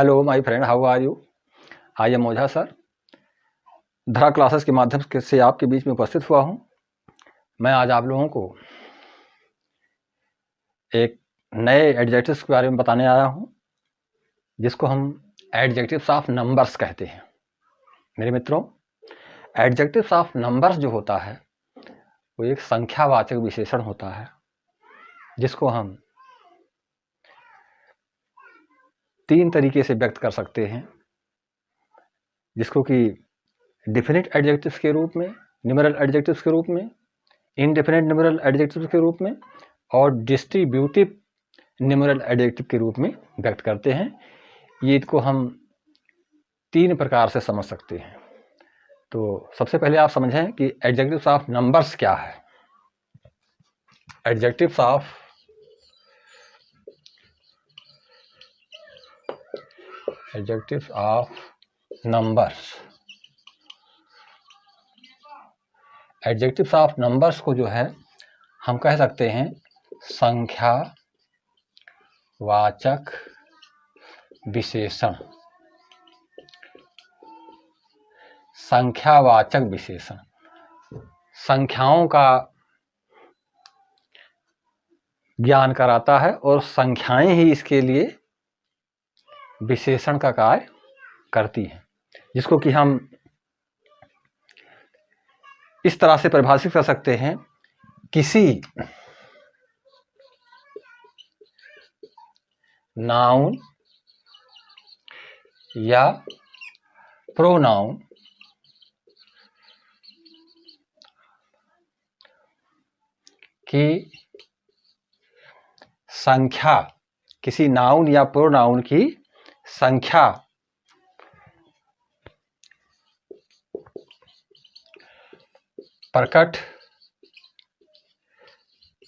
Hello my friend, how are you? I am Ojha sir. Dhara classes के माध्यम से आपके बीच में उपस्थित हुआ हूँ। मैं आज आप लोगों को एक नए एडजेक्टिव्स के बारे में बताने आया हूँ, जिसको हम एडजेक्टिव्स ऑफ नंबर्स कहते हैं। मेरे मित्रों, एडजेक्टिव्स ऑफ नंबर्स जो होता है वो एक संख्यावाचक विशेषण होता है, जिसको हम 3 तरीके से व्यक्त कर सकते हैं, जिसको कि डिफिनिट एडजेक्टिव्स के रूप में, न्यूमेरल एडजेक्टिव्स के रूप में, इनडेफिनिट न्यूमेरल एडजेक्टिव्स के रूप में और डिस्ट्रीब्यूटिव न्यूमेरल एडजेक्टिव के रूप में व्यक्त करते हैं। ये इसको हम 3 प्रकार से समझ सकते हैं। तो सबसे पहले आप समझें कि एडजेक्टिव्स ऑफ नंबर्स क्या है। Adjectives of numbers, adjectives of numbers को जो है हम कह सकते हैं संख्यावाचक विशेषण। संख्यावाचक विशेषण संख्याओं का ज्ञान कराता है और संख्याएं ही इसके लिए विशेषण का कार्य करती हैं, जिसको कि हम इस तरह से परिभाषित कर सकते हैं। किसी नाउन या प्रोनाउन की संख्या, किसी नाउन या प्रोनाउन की संख्या प्रकट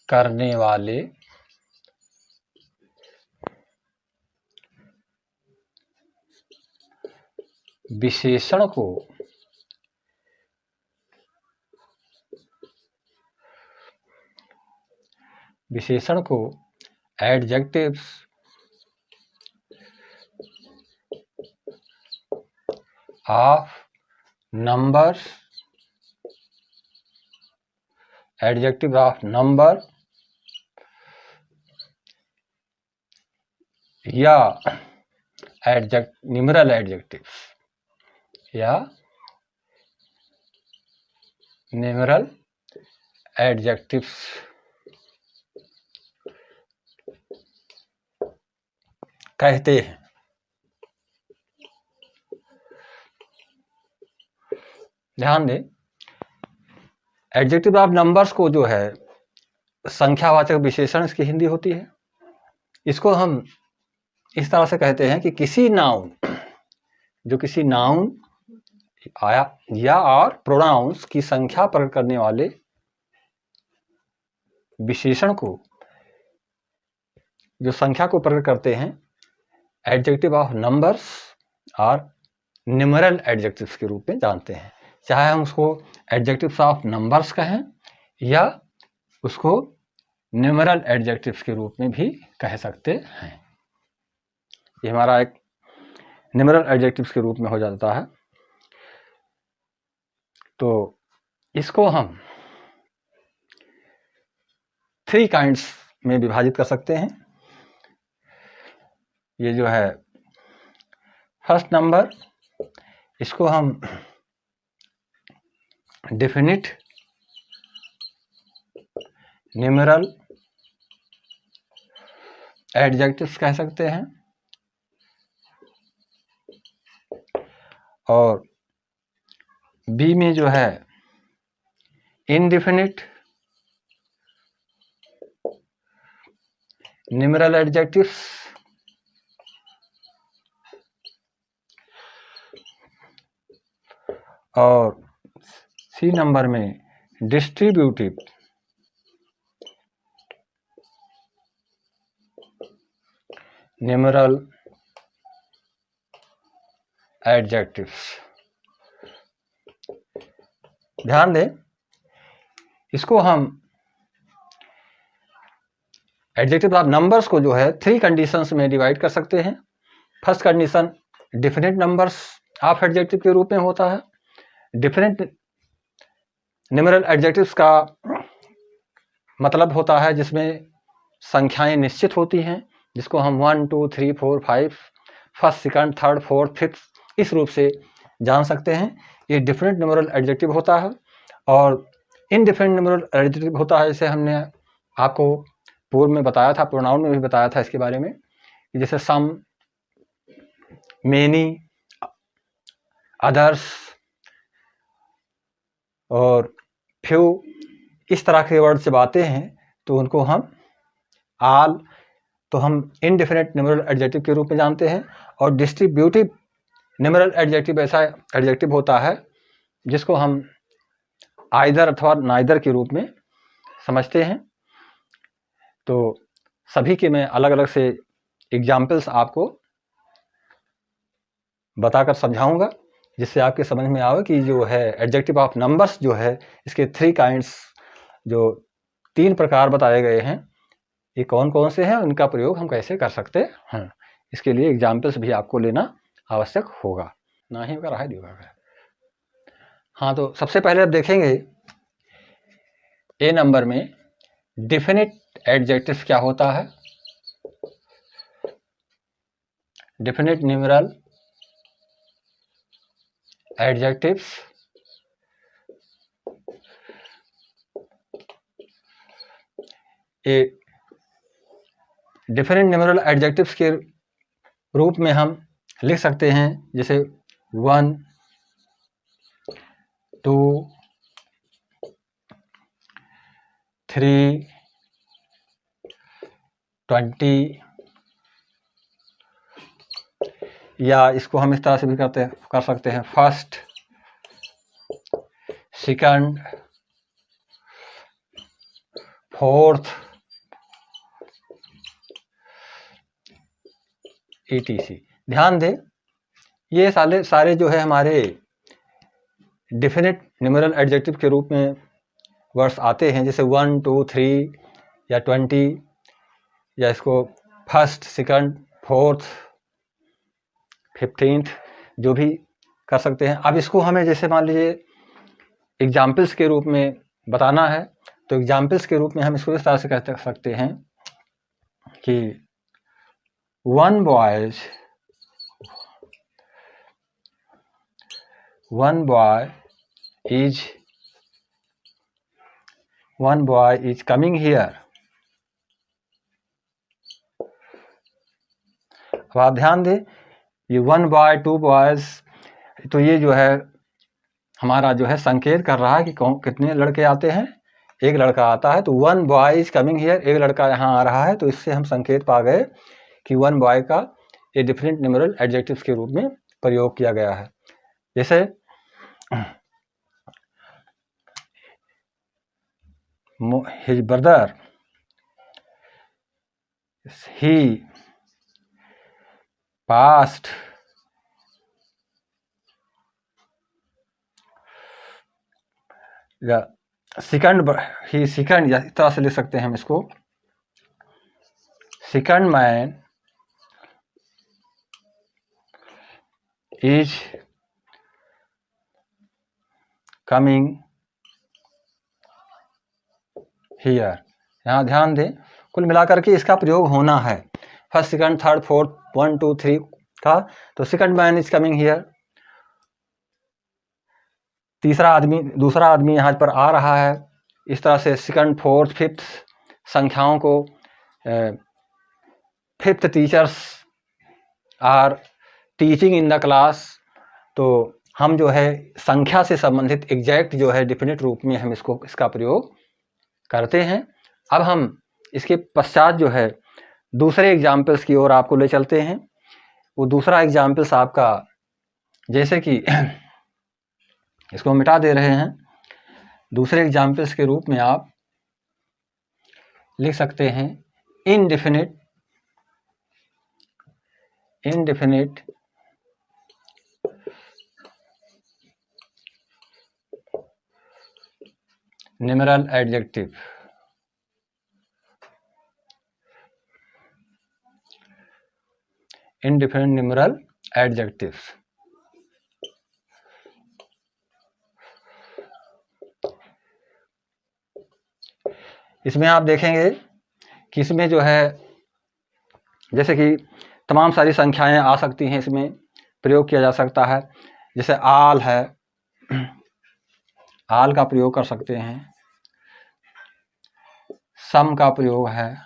करने वाले विशेषण को adjectives of numbers, adjective of number या न्यूमेरल एडजेक्टिव्स या न्यूमेरल एडजेक्टिव्स कहते हैं। ध्यान दें, एडजेक्टिव ऑफ नंबर्स को जो है संख्यावाचक विशेषण इसकी हिंदी होती है। इसको हम इस तरह से कहते हैं कि किसी नाउन, जो किसी नाउन या और प्रोनाउंस की संख्या प्रकट करने वाले विशेषण को, जो संख्या को प्रकट करते हैं, एडजेक्टिव ऑफ नंबर्स और न्यूमेरल एडजेक्टिव्स के रूप में जानते हैं। चाहे हम उसको एडजेक्टिव्स ऑफ नंबर्स कहें या उसको न्यूमेरल एडजेक्टिव्स के रूप में भी कह सकते हैं। ये हमारा एक न्यूमेरल एडजेक्टिव्स के रूप में हो जाता है। तो इसको हम 3 काइंड्स में विभाजित कर सकते हैं। ये जो है फर्स्ट नंबर, इसको हम डेफिनिट न्यूमेरल एडजेक्टिव्स कह सकते हैं और बी में जो है इनडेफिनिट न्यूमेरल एडजेक्टिव्स और सी नंबर में डिस्ट्रीब्यूटिव न्यूमेरल एडजेक्टिव्स। ध्यान दें, इसको हम एडजेक्टिव ऑफ नंबर्स को जो है 3 कंडीशंस में डिवाइड कर सकते हैं। First condition definite numbers of adjective के रूप में होता है। डिफिनिट न्यूमेरल एडजेक्टिव्स का मतलब होता है जिसमें संख्याएं निश्चित होती हैं, जिसको हम 1 2 3 4 5 first second third fourth fifth इस रूप से जान सकते हैं। ये डिफरेंट न्यूमेरल एडजेक्टिव होता है। और इनडिफरेंट न्यूमेरल एडजेक्टिव होता है, जैसे हमने आपको पूर्व में बताया था, प्रोनाउन में भी बताया था इसके बारे में, जैसे सम, मेनी, अदर्स और फ्यू, इस तरह के वर्ड जब आते हैं तो उनको हम आल, तो हम इनडिफिनिट न्यूमेरल एडजेक्टिव के रूप में जानते हैं। और डिस्ट्रीब्यूटिव न्यूमेरल एडजेक्टिव ऐसा एडजेक्टिव होता है जिसको हम आइदर अथवा नाइदर के रूप में समझते हैं। तो सभी के मैं अलग अलग से एग्जाम्पल्स आपको बताकर समझाऊंगा, जिससे आपके समझ में आवे कि जो है एडजेक्टिव ऑफ नंबर्स जो है, इसके 3 काइंड्स, जो 3 प्रकार बताए गए हैं, ये कौन कौन से हैं, उनका प्रयोग हम कैसे कर सकते हैं। इसके लिए एग्जाम्पल्स भी आपको लेना आवश्यक होगा, ना ही होगा रहा होगा। हाँ, तो सबसे पहले अब देखेंगे ए नंबर में डिफिनिट एडजेक्टिव क्या होता है। Definite numeral adjectives a different numeral adjectives के रूप में हम लिख सकते हैं, जैसे 1 2 3 20, या इसको हम इस तरह से भी कर सकते हैं, फर्स्ट, सेकंड, फोर्थ, etc। ध्यान दें, ये सारे जो है हमारे डिफिनिट न्यूमेरल एडजेक्टिव के रूप में वर्ड्स आते हैं, जैसे 1 2 3 या 20, या इसको फर्स्ट, सेकंड, फोर्थ, 15th जो भी कर सकते हैं। अब इसको हमें जैसे मान लीजिए एग्जाम्पल्स के रूप में बताना है, तो एग्जाम्पल्स के रूप में हम इसको इस तरह से कह सकते हैं कि 1 boy is coming here। अब आप ध्यान दें, ये 1 boy 2 boys, तो ये जो है हमारा जो है संकेत कर रहा है कि कितने लड़के आते हैं, एक लड़का आता है। तो 1 boy is coming here, एक लड़का यहाँ आ रहा है, तो इससे हम संकेत पा गए कि 1 boy का ये डिफरेंट न्यूमेरल एडजेक्टिव्स के रूप में प्रयोग किया गया है। जैसे his brother, he passed या सेकंड, ही सेकंड, या इस तरह से लिख सकते हैं हम इसको, second man is coming here. यहाँ ध्यान दें, कुल मिलाकर के इसका प्रयोग होना है फर्स्ट, सेकंड, थर्ड, फोर्थ, 1 2 3 का। तो second man is coming here, दूसरा आदमी यहाँ पर आ रहा है। इस तरह से सेकंड, फोर्थ, फिफ्थ संख्याओं को, fifth teachers are teaching in the class. तो हम जो है संख्या से संबंधित एग्जैक्ट जो है डिफिनिट रूप में हम इसका प्रयोग करते हैं। अब हम इसके पश्चात जो है दूसरे एग्जाम्पल्स की ओर आपको ले चलते हैं। वो दूसरा एग्जाम्पल्स आपका, जैसे कि इसको मिटा दे रहे हैं, दूसरे एग्जाम्पल्स के रूप में आप लिख सकते हैं indefinite numeral adjective. indefinite numeral adjectives। इसमें आप देखेंगे कि इसमें जो है जैसे कि तमाम सारी संख्याएं आ सकती हैं, इसमें प्रयोग किया जा सकता है। जैसे आल है, आल का प्रयोग कर सकते हैं, सम का प्रयोग है,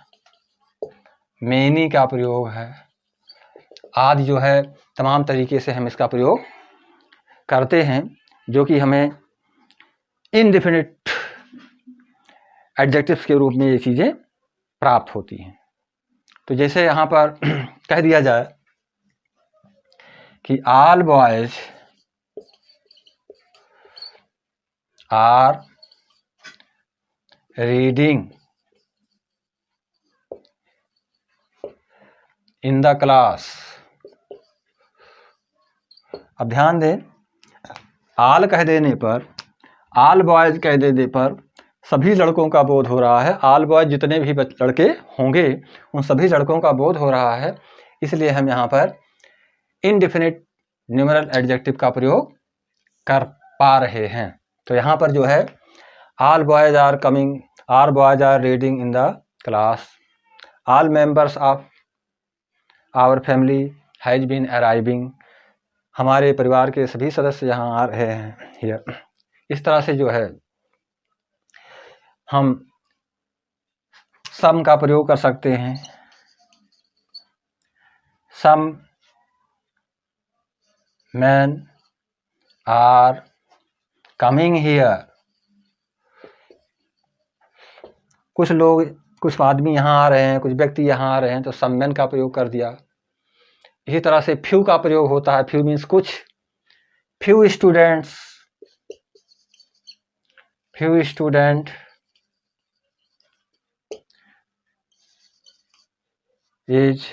मेनी का प्रयोग है, आदि जो है तमाम तरीके से हम इसका प्रयोग करते हैं, जो कि हमें इनडेफिनिट एडजेक्टिव्स के रूप में ये चीज़ें प्राप्त होती हैं। तो जैसे यहाँ पर कह दिया जाए कि all boys are reading in the class. अब ध्यान दें, आल कह देने पर, आल बॉयज कह देने पर सभी लड़कों का बोध हो रहा है। आल बॉयज जितने भी लड़के होंगे उन सभी लड़कों का बोध हो रहा है, इसलिए हम यहाँ पर इनडेफिनिट न्यूमेरल एडजेक्टिव का प्रयोग कर पा रहे हैं। तो यहाँ पर जो है all boys are coming, all boys are reading in the class, all members of our family has been arriving, हमारे परिवार के सभी सदस्य यहाँ आ रहे हैं हियर। इस तरह से जो है हम सम का प्रयोग कर सकते हैं। सम मैन आर कमिंग हियर, कुछ लोग, कुछ आदमी यहाँ आ रहे हैं, कुछ व्यक्ति यहाँ आ रहे हैं, तो सम मैन का प्रयोग कर दिया। इसी तरह से फ्यू का प्रयोग होता है। फ्यू मीन्स कुछ, few students, few student is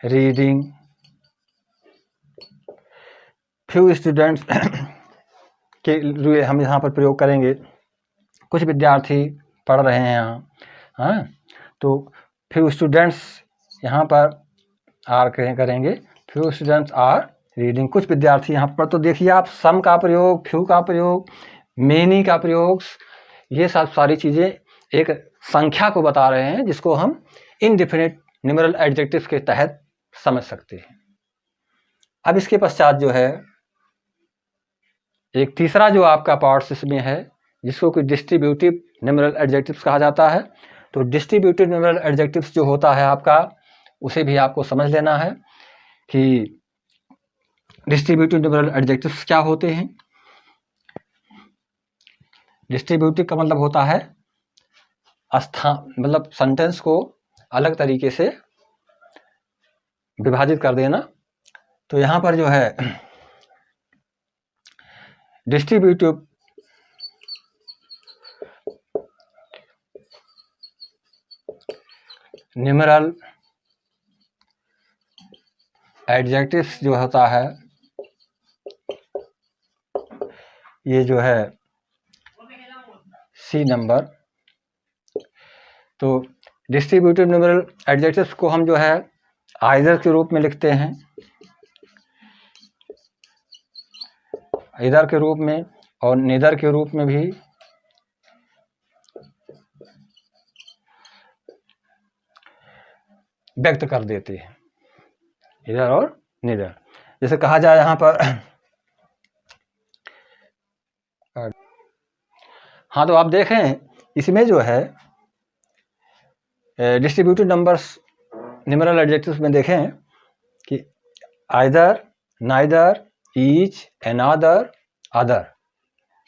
reading, few students के लिए हम यहाँ पर प्रयोग करेंगे, कुछ विद्यार्थी पढ़ रहे हैं यहाँ, हाँ, तो few students यहाँ पर आर करेंगे, few students are reading, कुछ विद्यार्थी यहाँ पर। तो देखिए आप, सम का प्रयोग, फ्यू का प्रयोग, मेनी का प्रयोग, ये सब सारी चीज़ें एक संख्या को बता रहे हैं जिसको हम इनडेफिनिट न्यूमेरल एडजेक्टिव्स के तहत समझ सकते हैं। अब इसके पश्चात जो है एक तीसरा जो आपका पार्ट इसमें है जिसको कि डिस्ट्रीब्यूटिव न्यूमेरल एडजेक्टिव्स कहा जाता है। तो डिस्ट्रीब्यूटिव न्यूमेरल एडजेक्टिव्स जो होता है आपका, उसे भी आपको समझ लेना है कि डिस्ट्रीब्यूटिव न्यूमेरल एडजेक्टिव्स क्या होते हैं। डिस्ट्रीब्यूटिव का मतलब होता है स्थान, मतलब सेंटेंस को अलग तरीके से विभाजित कर देना। तो यहाँ पर जो है डिस्ट्रीब्यूटिव न्यूमेरल एडजेक्टिव्स जो होता है, ये जो है सी नंबर। तो डिस्ट्रीब्यूटिव न्यूमेरल एडजेक्टिव्स को हम जो है आइदर के रूप में लिखते हैं, इधर के रूप में और नेदर के रूप में भी व्यक्त कर देते हैं, इधर और नेदर। जैसे कहा जाए यहाँ पर, हाँ, तो आप देखें इसमें जो है डिस्ट्रीब्यूटिव नंबर्स न्यूमेरल एडजेक्टिव्स में देखें कि either, neither, each, another, other,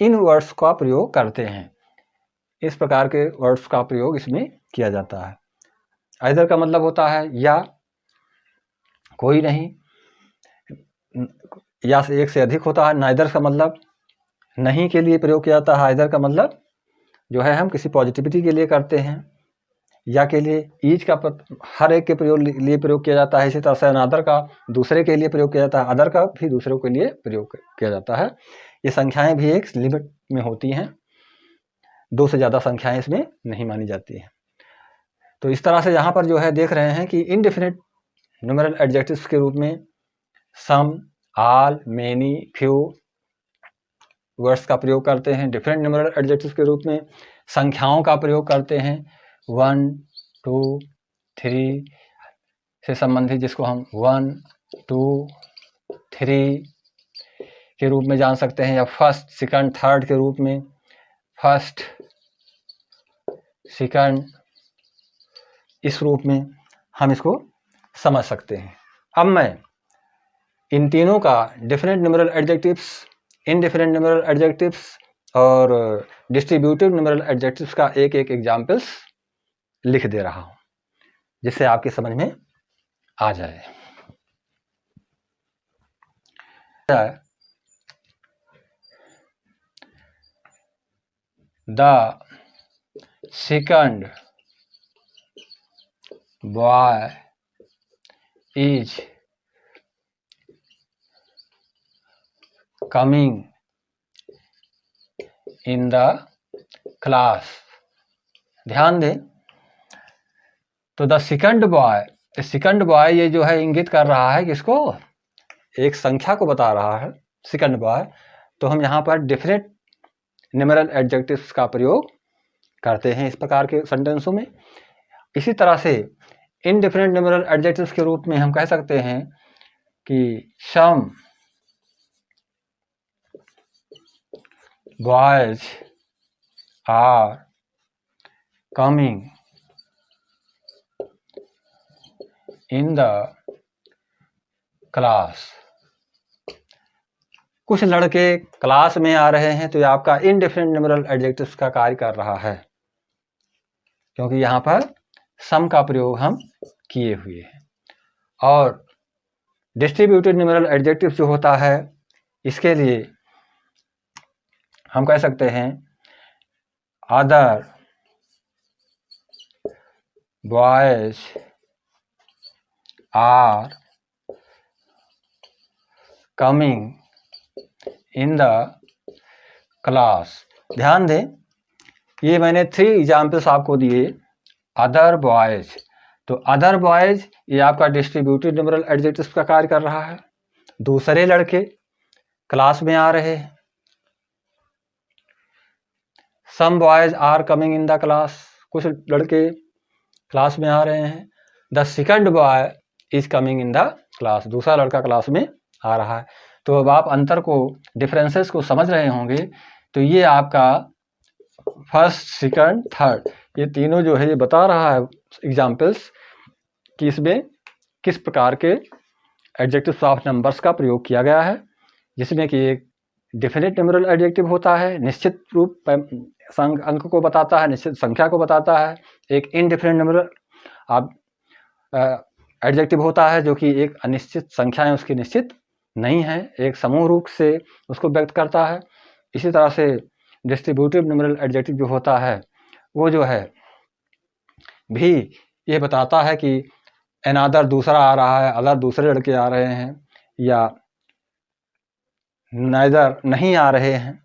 इन वर्ड्स का प्रयोग करते हैं। इस प्रकार के वर्ड्स का प्रयोग इसमें किया जाता है। आइदर का मतलब होता है या, कोई नहीं, या से एक से अधिक होता है। नाइदर का मतलब नहीं के लिए प्रयोग किया जाता है। आइदर का मतलब जो है हम किसी पॉजिटिविटी के लिए करते हैं। या के लिए, ईच का हर एक के लिए प्रयोग किया जाता है। इसी तरह से अनदर का दूसरे के लिए प्रयोग किया जाता है, अदर का भी दूसरों के लिए प्रयोग किया जाता है। ये संख्याएं भी एक लिमिट में होती हैं, 2 से ज़्यादा संख्याएं इसमें नहीं मानी जाती हैं। तो इस तरह से यहाँ पर जो है देख रहे हैं कि इनडेफिनेट न्यूमेरल एडजेक्टिव्स के रूप में सम, ऑल, मेनी, फ्यू वर्ड्स का प्रयोग करते हैं। डिफरेंट न्यूमेरल एडजेक्टिव्स के रूप में संख्याओं का प्रयोग करते हैं, 1, 2, 3 से संबंधित, जिसको हम 1, 2, 3 के रूप में जान सकते हैं, या फर्स्ट, सेकंड, थर्ड के रूप में, फर्स्ट, सेकंड, इस रूप में हम इसको समझ सकते हैं। अब मैं इन तीनों का different numeral adjectives, indifferent numeral adjectives और डिस्ट्रीब्यूटिव न्यूमेरल एडजेक्टिव्स का एक एक एग्जाम्पल्स लिख दे रहा हूं, जिससे आपकी समझ में आ जाए। The second boy is coming in the class। ध्यान दें, तो द सेकंड बॉय ये जो है इंगित कर रहा है किसको? एक संख्या को बता रहा है सेकंड बॉय। तो हम यहाँ पर डिफरेंट न्यूमेरल एडजेक्टिव्स का प्रयोग करते हैं इस प्रकार के सेंटेंसों में। इसी तरह से इनडिफरेंट न्यूमेरल एडजेक्टिव्स के रूप में हम कह सकते हैं कि some boys are coming in the class. कुछ लड़के क्लास में आ रहे हैं, तो ये आपका इनडिफरेंट न्यूमेरल एडजेक्टिव्स का कार्य कर रहा है, क्योंकि यहाँ पर सम का प्रयोग हम किए हुए हैं। और डिस्ट्रीब्यूटेड न्यूमेरल एडजेक्टिव्स जो होता है, इसके लिए हम कह सकते हैं other boys are coming in the class. ध्यान दें, ये मैंने 3 एग्जाम्पल्स आपको दिए। अदर बॉयज, तो अदर बॉयज ये आपका डिस्ट्रीब्यूटेड न्यूमेरल एडजेक्टिव्स का कार्य कर रहा है। दूसरे लड़के क्लास में आ रहे हैं। Some boys are coming in the class, कुछ लड़के क्लास में आ रहे हैं। The second boy is coming in the class, दूसरा लड़का क्लास में आ रहा है। तो अब आप अंतर को, डिफरेंसेस को समझ रहे होंगे। तो ये आपका फर्स्ट, सेकंड, थर्ड, ये तीनों जो है ये बता रहा है एग्जाम्पल्स कि इसमें किस प्रकार के एडजेक्टिव्स ऑफ नंबर्स का प्रयोग किया गया है, जिसमें कि एक डेफिनेट न्यूमेरल एडजेक्टिव होता है, निश्चित रूप अंक को बताता है, निश्चित संख्या को बताता है। एक इनडिफरेंट न्यूमेरल एडजेक्टिव होता है जो कि एक अनिश्चित संख्याएं उसकी निश्चित नहीं है, एक समूह रूप से उसको व्यक्त करता है। इसी तरह से डिस्ट्रीब्यूटिव न्यूमेरल एडजेक्टिव जो होता है वो जो है भी ये बताता है कि अनदर दूसरा आ रहा है, अदर दूसरे लड़के आ रहे हैं, या नाइदर नहीं आ रहे हैं।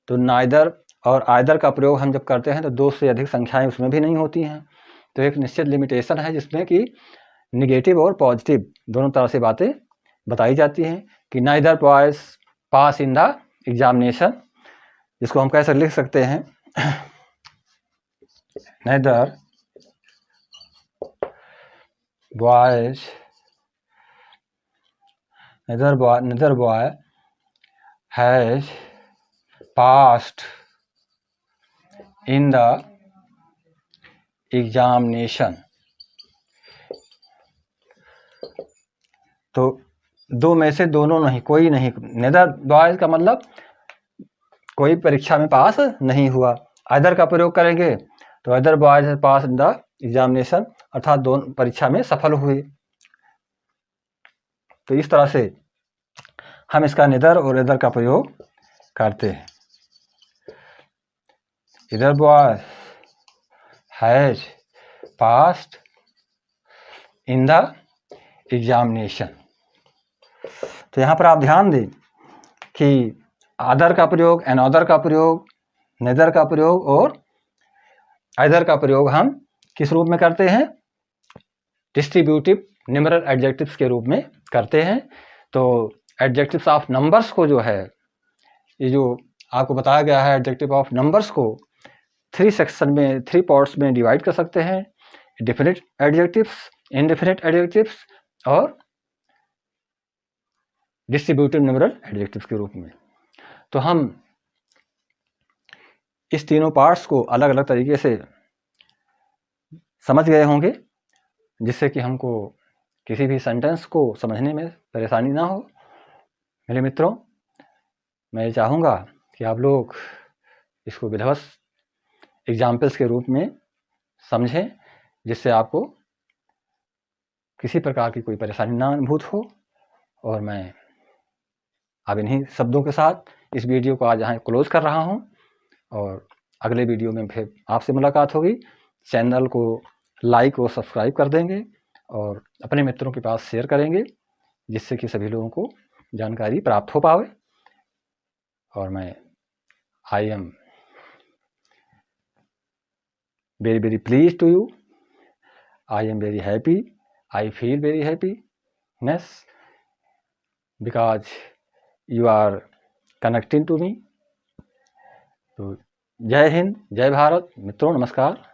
तो नाइदर और आइदर का प्रयोग हम जब करते हैं तो 2 से अधिक संख्याएं उसमें भी नहीं होती हैं। तो एक निश्चित लिमिटेशन है जिसमें कि निगेटिव और पॉजिटिव दोनों तरह से बातें बताई जाती हैं कि neither boys pass in the examination, जिसको हम कैसे लिख सकते हैं neither boy has passed in the examination. तो 2 में से दोनों नहीं, कोई नहीं। नेदर बॉयज का मतलब कोई परीक्षा में पास नहीं हुआ। आइदर का प्रयोग करेंगे तो other boys has pass in the examination, अर्थात दोनों परीक्षा में सफल हुए। तो इस तरह से हम इसका निदर और इधर का प्रयोग करते हैं। इधर boy has passed in the examination. तो यहाँ पर आप ध्यान दें कि अदर का प्रयोग, अनदर का प्रयोग, नेदर का प्रयोग और आइदर का प्रयोग हम किस रूप में करते हैं? डिस्ट्रीब्यूटिव न्यूमेरल एडजेक्टिव्स के रूप में करते हैं। तो एडजेक्टिव्स ऑफ नंबर्स को जो है, ये जो आपको बताया गया है, एडजेक्टिव ऑफ नंबर्स को 3 सेक्शन में, 3 पार्ट्स में डिवाइड कर सकते हैं। डेफिनेट एडजेक्टिव्स, इनडेफिनेट एडजेक्टिव्स और डिस्ट्रीब्यूटिव न्यूमेरल एडजेक्टिव्स के रूप में। तो हम इस तीनों पार्ट्स को अलग अलग तरीके से समझ गए होंगे, जिससे कि हमको किसी भी सेंटेंस को समझने में परेशानी ना हो। मेरे मित्रों, मैं चाहूँगा कि आप लोग इसको विधिवत एग्जाम्पल्स के रूप में समझें, जिससे आपको किसी प्रकार की कोई परेशानी ना अनुभूत हो। और मैं अब इन्हीं शब्दों के साथ इस वीडियो को आज यहाँ क्लोज कर रहा हूँ, और अगले वीडियो में फिर आपसे मुलाकात होगी। चैनल को लाइक और सब्सक्राइब कर देंगे और अपने मित्रों के पास शेयर करेंगे, जिससे कि सभी लोगों को जानकारी प्राप्त हो पावे। और मैं I am very very please to you, I am very happy, I feel very happiness because you are connecting to me. तो जय हिंद, जय भारत मित्रों, नमस्कार।